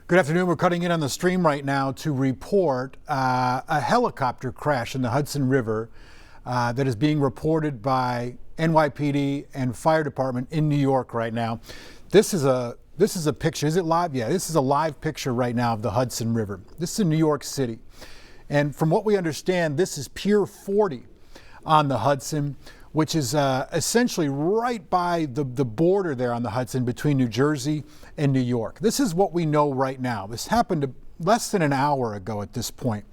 Good afternoon. We're cutting in on the stream right now to report a helicopter crash in the Hudson River that is being reported by NYPD and fire department in New York right now. This is a picture. Is it live? Yeah, this is a live picture right now of the Hudson River. This is in New York City. And from what we understand, this is Pier 40 on the Hudson, which is essentially right by the border there on the Hudson between New Jersey and New York. This is what we know right now. This happened less than an hour ago at this point.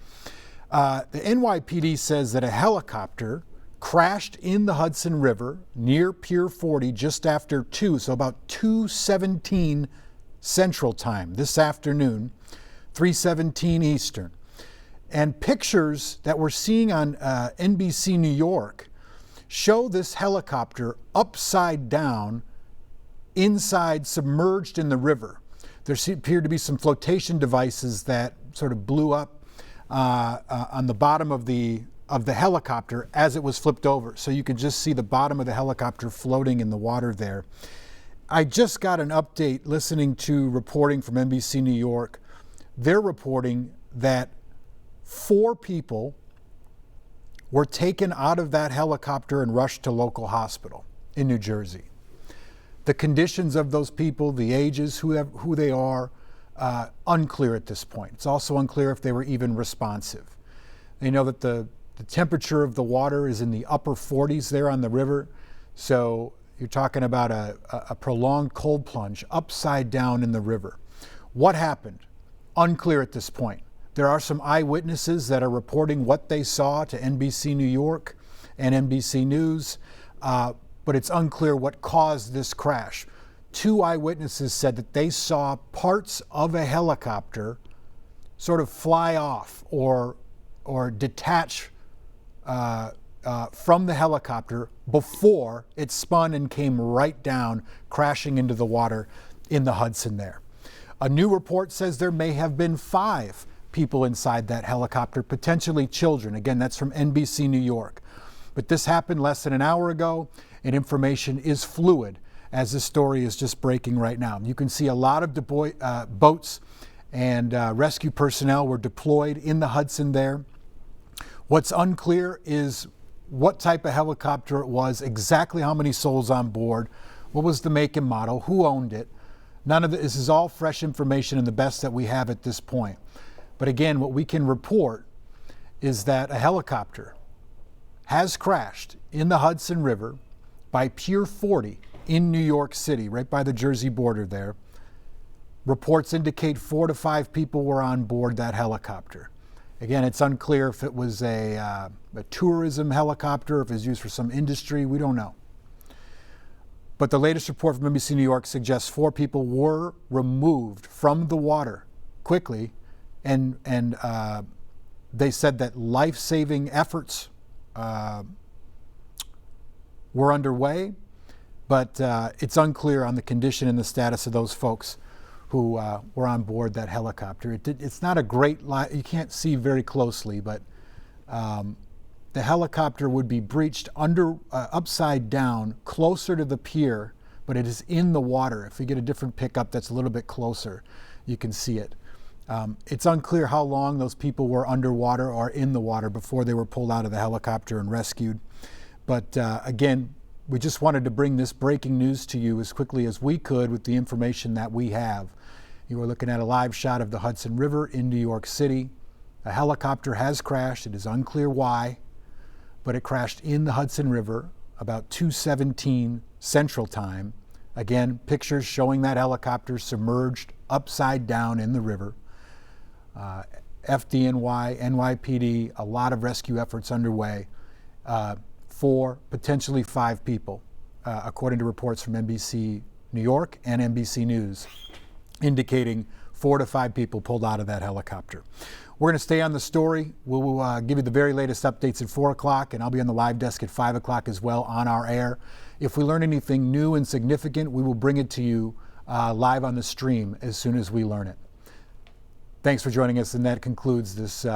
The NYPD says that a helicopter crashed in the Hudson River near Pier 40 just after 2, so about 2:17 Central Time this afternoon, 3:17 Eastern. And pictures that we're seeing on NBC New York show this helicopter upside down, inside, submerged in the river. There appeared to be some flotation devices that sort of blew up on the bottom of the helicopter as it was flipped over. So you could just see the bottom of the helicopter floating in the water there. I just got an update listening to reporting from NBC New York. They're reporting that 4 people were taken out of that helicopter and rushed to local hospital in New Jersey. The conditions of those people, the ages, who they are, unclear at this point. It's also unclear if they were even responsive. They know that the temperature of the water is in the upper 40s there on the river, so you're talking about a prolonged cold plunge upside down in the river. What happened? Unclear at this point. There are some eyewitnesses that are reporting what they saw to NBC New York and NBC News, but it's unclear what caused this crash. 2 eyewitnesses said that they saw parts of a helicopter sort of fly off or detach from the helicopter before it spun and came right down, crashing into the water in the Hudson there. A new report says there may have been 5 people inside that helicopter, potentially children. Again, that's from NBC New York. But this happened less than an hour ago, and information is fluid as this story is just breaking right now. You can see a lot of boats and rescue personnel were deployed in the Hudson there. What's unclear is what type of helicopter it was, exactly how many souls on board, what was the make and model, who owned it. None of this is all fresh information and the best that we have at this point. But again, what we can report is that a helicopter has crashed in the Hudson River by Pier 40 in New York City, right by the Jersey border there. Reports indicate 4 to 5 people were on board that helicopter. Again, it's unclear if it was a tourism helicopter, if it was used for some industry, we don't know. But the latest report from NBC New York suggests 4 people were removed from the water quickly, and they said that life-saving efforts were underway, but it's unclear on the condition and the status of those folks who were on board that helicopter. It's not a great you can't see very closely, but the helicopter would be breached upside down, closer to the pier, but it is in the water. If we get a different pickup that's a little bit closer, you can see it. It's unclear how long those people were underwater or in the water before they were pulled out of the helicopter and rescued. But again, we just wanted to bring this breaking news to you as quickly as we could with the information that we have. You are looking at a live shot of the Hudson River in New York City. A helicopter has crashed. It is unclear why, but it crashed in the Hudson River about 2:17 Central Time. Again, pictures showing that helicopter submerged upside down in the river. FDNY, NYPD, a lot of rescue efforts underway. 4, potentially 5 people, according to reports from NBC New York and NBC News, indicating 4 to 5 people pulled out of that helicopter. We're going to stay on the story. We'll give you the very latest updates at 4 o'clock, and I'll be on the live desk at 5 o'clock as well on our air. If we learn anything new and significant, we will bring it to you live on the stream as soon as we learn it. Thanks for joining us, and that concludes this